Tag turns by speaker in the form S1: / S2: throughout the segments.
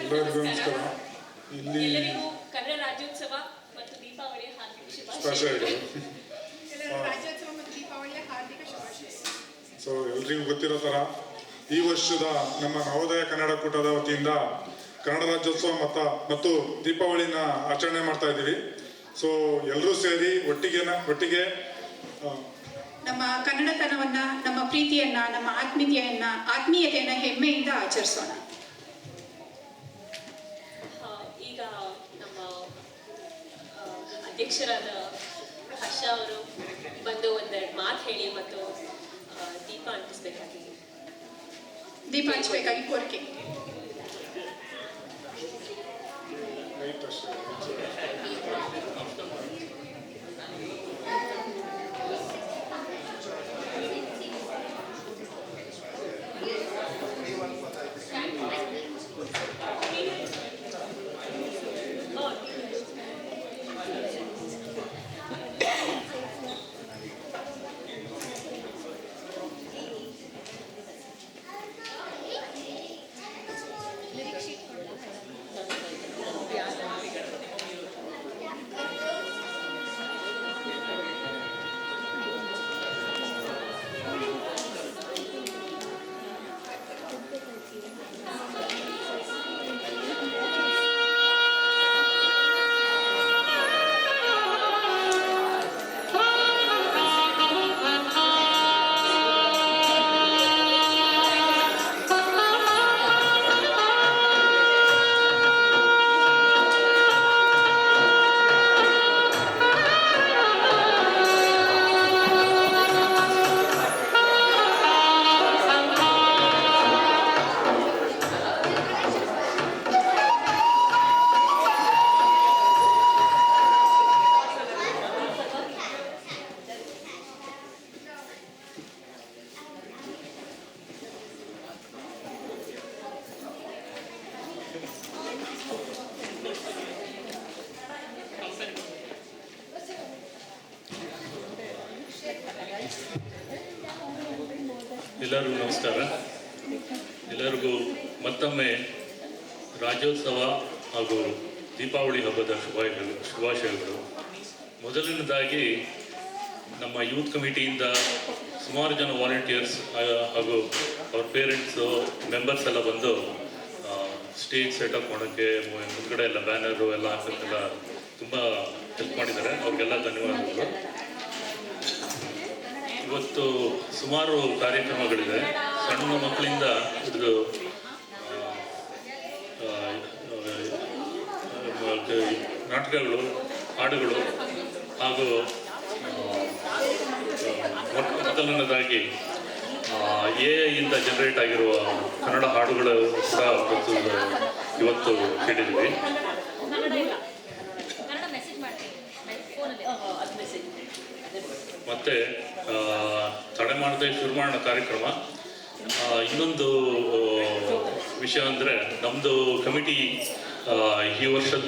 S1: ಎಲ್ಲರಿಗೂ ನಮಸ್ಕಾರ. ಇಲ್ಲಿ
S2: ಕನ್ನಡ ರಾಜ್ಯೋತ್ಸವ ಮತ್ತು ದೀಪಾವಳಿಯ ಹಾರ್ದಿಕ
S1: ಶುಭಾಶಯಗಳು. ಸೊ ಎಲ್ರಿಗೂ ಗೊತ್ತಿರೋ ಥರ ಈ ವರ್ಷದ ನಮ್ಮ ನವೋದಯ ಕನ್ನಡ ಕೂಟದ ವತಿಯಿಂದ ಕನ್ನಡ ರಾಜ್ಯೋತ್ಸವ ಮತ್ತು ದೀಪಾವಳಿನ ಆಚರಣೆ ಮಾಡ್ತಾ ಇದ್ದೀವಿ. ಸೊ ಎಲ್ಲರೂ ಸೇರಿ ಒಟ್ಟಿಗೆ
S3: ನಮ್ಮ ಕನ್ನಡತನವನ್ನ, ನಮ್ಮ ಪ್ರೀತಿಯನ್ನ, ನಮ್ಮ ಆತ್ಮೀಯತೆಯನ್ನ ಹೆಮ್ಮೆಯಿಂದ ಆಚರಿಸೋಣ.
S2: ಈಗ ನಮ್ಮ ಅಧ್ಯಕ್ಷರಾದ ಹರ್ಷ ಅವರು ಬಂದು ಒಂದೆರಡು ಮಾತು ಹೇಳಿ ಮತ್ತು ದೀಪ ಹಂಚಿಸ್ಬೇಕಾಗಿ ಕೋರಿಕೆ.
S4: ಎಲ್ಲರಿಗೂ ನಮಸ್ಕಾರ. ಎಲ್ಲರಿಗೂ ಮತ್ತೊಮ್ಮೆ ರಾಜ್ಯೋತ್ಸವ ಹಾಗೂ ದೀಪಾವಳಿ ಹಬ್ಬದ ಶುಭಾಶಯಗಳು. ಮೊದಲನೇದಾಗಿ ನಮ್ಮ ಯೂತ್ ಕಮಿಟಿಯಿಂದ ಸುಮಾರು ಜನ ವಾಲಂಟಿಯರ್ಸ್ ಹಾಗೂ ಅವ್ರ ಪೇರೆಂಟ್ಸು ಮೆಂಬರ್ಸ್ ಎಲ್ಲ ಬಂದು ಸ್ಟೇಜ್ ಸೆಟಪ್ ಮಾಡೋಕ್ಕೆ ಮುಂದ್ಗಡೆ ಎಲ್ಲ ಬ್ಯಾನರು ಎಲ್ಲ ಹಾಕೋಕ್ಕೆಲ್ಲ ತುಂಬ ಹೆಲ್ಪ್ ಮಾಡಿದ್ದಾರೆ. ಅವ್ರಿಗೆಲ್ಲ ಧನ್ಯವಾದಗಳು. ಇವತ್ತು ಸುಮಾರು ಕಾರ್ಯಕ್ರಮಗಳಿದೆ. ಸಣ್ಣ ಮಕ್ಕಳಿಂದ ಹಿಡಿದು ನಾಟಕಗಳು, ಹಾಡುಗಳು ಹಾಗೂ ಮೊದಲನೇದಾಗಿ AI ಜನರೇಟ್ ಆಗಿರುವ ಕನ್ನಡ ಹಾಡುಗಳು ಕೂಡ ಇವತ್ತು ಕೇಳಿದ್ವಿ. ಮತ್ತು ತಡೆ ಮಾಡದೆ ಶುರು ಮಾಡೋ ಕಾರ್ಯಕ್ರಮ. ಇನ್ನೊಂದು ವಿಷಯ ಅಂದರೆ ನಮ್ಮದು ಕಮಿಟಿ ಈ ವರ್ಷದ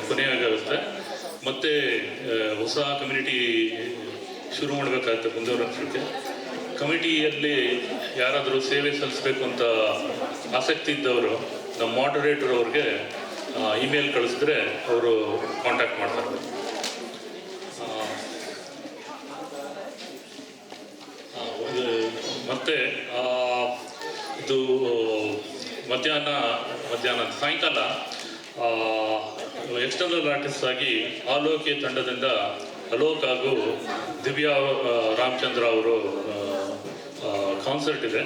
S4: ಕೊನೆಯಾಗುತ್ತೆ. ಮತ್ತು ಹೊಸ ಕಮ್ಯುನಿಟಿ ಶುರು ಮಾಡಬೇಕಾಗುತ್ತೆ ಮುಂದೆ ವರ್ಷಕ್ಕೆ. ಕಮಿಟಿಯಲ್ಲಿ ಯಾರಾದರೂ ಸೇವೆ ಸಲ್ಲಿಸಬೇಕು ಅಂತ ಆಸಕ್ತಿ ಇದ್ದವರು ನಮ್ಮ ಮಾಡರೇಟರ್ ಅವ್ರಿಗೆ ಇಮೇಲ್ ಕಳಿಸಿದ್ರೆ ಅವರು ಕಾಂಟ್ಯಾಕ್ಟ್ ಮಾಡ್ತಾರೆ. ಮತ್ತು ಇದು ಸಾಯಂಕಾಲ ಎಕ್ಸ್ಟರ್ನಲ್ ಆರ್ಟಿಸ್ಟ್ ಆಗಿ ಆಲೋಕೆ ತಂಡದಿಂದ ಅಲೋಕ್ ಹಾಗೂ ದಿವ್ಯಾ ರಾಮಚಂದ್ರ ಅವರು ಕಾನ್ಸರ್ಟ್ ಇದೆ.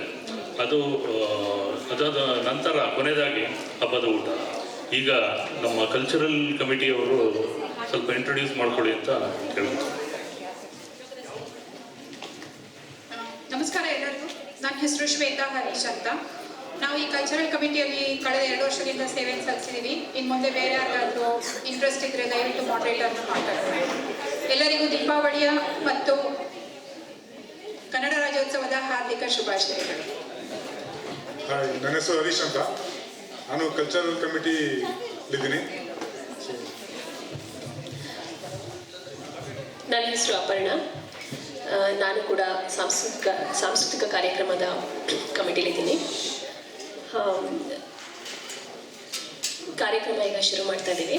S4: ಅದಾದ ನಂತರ ಕೊನೆಯದಾಗಿ ಹಬ್ಬದ ಊಟ. ಈಗ ನಮ್ಮ ಕಲ್ಚರಲ್ ಕಮಿಟಿಯವರು ಸ್ವಲ್ಪ ಇಂಟ್ರೊಡ್ಯೂಸ್ ಮಾಡ್ಕೊಳ್ಳಿ ಅಂತ ಕೇಳ್ತಾರೆ.
S3: ನಮಸ್ಕಾರ ಎಲ್ಲರಿಗೂ. ನನ್ನ ಹೆಸರು ಶ್ವೇತಾ ಹರೀಶ್ ಅಂತ. ನಾವು ಈ ಕಲ್ಚರಲ್ ಕಮಿಟಿಯಲ್ಲಿ ಕಳೆದ 2 ವರ್ಷದಿಂದ ಸೇವೆ ಸಲ್ಲಿಸಿದ್ದೀವಿ. ಇನ್ನು ಮುಂದೆ ಬೇರೆ ಯಾರಿಗಾದರೂ ಇಂಟ್ರೆಸ್ಟ್ ಇದ್ದರೆ ದಯವಿಟ್ಟು ಮಾಡರೇಟರ್ನ ಮಾತಾಡ್ತಾರೆ. ಎಲ್ಲರಿಗೂ ದೀಪಾವಳಿಯ ಮತ್ತು ಕನ್ನಡ ರಾಜ್ಯೋತ್ಸವದ ಹಾರ್ದಿಕ ಶುಭಾಶಯಗಳು.
S1: ನನ್ನ ಹೆಸರು ಹರೀಶ್ ಅಂತ. ನಾನು ಕಲ್ಚರಲ್ ಕಮಿಟಿ ಇದ್ದೀನಿ.
S2: ನನ್ನ ಹೆಸರು ಅಪರ್ಣ. ನಾನು ಕೂಡ ಸಾಂಸ್ಕೃತಿಕ ಕಾರ್ಯಕ್ರಮದ ಕಮಿಟಿಲಿದ್ದೀನಿ. ಕಾರ್ಯಕ್ರಮ ಈಗ ಶುರು ಮಾಡ್ತಾ ಇದ್ದೀವಿ.